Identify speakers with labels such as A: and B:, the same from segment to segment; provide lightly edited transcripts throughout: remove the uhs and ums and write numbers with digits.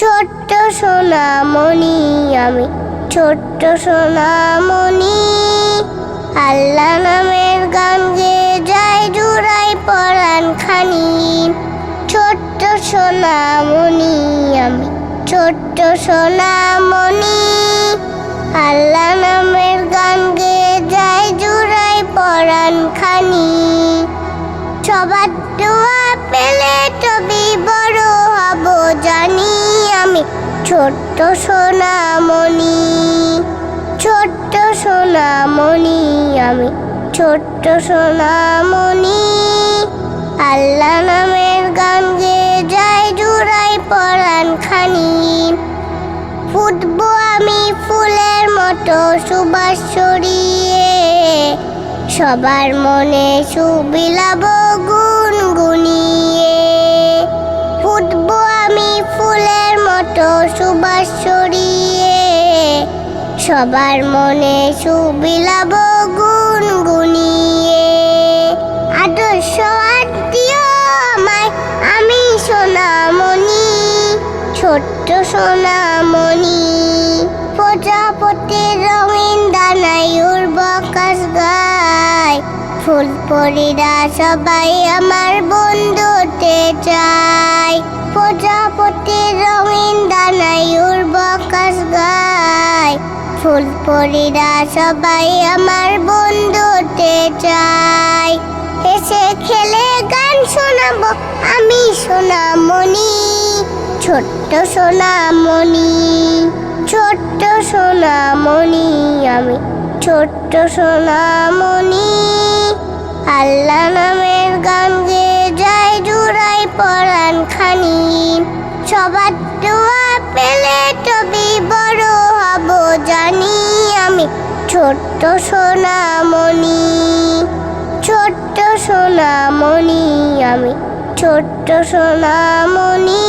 A: ছোট্ট সোনামণি আমি, ছোট্ট সোনামণি। আল্লাহ নামের গান গেয়ে যায় জুড়াই পরাণ খানি। ছোট্ট সোনামণি আমি, ছোট্ট সোনামণি। আল্লাহ নামের গান গেয়ে যায় জুড়াই পরাণ খানি। সবার দোয়া পেলে তবে বড় হব জানি আমি, ছোট্ট সোনামণি। ছোট্ট সোনামণি আমি, ছোট্ট সোনামণি। আল্লাহ নামের গান গেয়ে যায় জুড়াই পরাণ খানি। ফুটবো আমি ফুলের মতো সুবাস ছড়িয়ে, সবার মনে সুবিলাব গুনগুনিয়ে। ফুটবো আমি ফুলের মতো সুবাস ছড়িয়ে, সবার মনে সুবিলাব গুনগুনিয়ে। আদর্শ আত্মীয় আমায় আমি সোনামণি, ছোট্ট সোনামণি। প্রজাপতির রঙিন দানায় উড়ব আকাশ গায়, ফুল পরীরা সবাই আমার বন্ধু হতে চায়। প্রজাপতির রঙিন দানায় উড়ব আকাশ গায়, ফুল পরীরা সবাই আমার বন্ধু হতে চায়। এসে খেলে গান শোনাবো আমি সোনামণি, ছোট্ট সোনামণি। ছোট্ট সোনামণি আমি, ছোট্ট সোনামণি। আল্লাহ নামের গান গেয়ে যায় জুড়াই পরাণ খানি। সবার দোয়া পেলে তবে বড় হব জানি আমি, ছোট্ট সোনামণি। ছোট্ট সোনামণি আমি, ছোট্ট সোনামণি।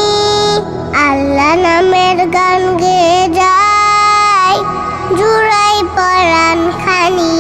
A: আল্লাহ নামের গান গেয়ে যায় জুড়াই পরাণ খানি।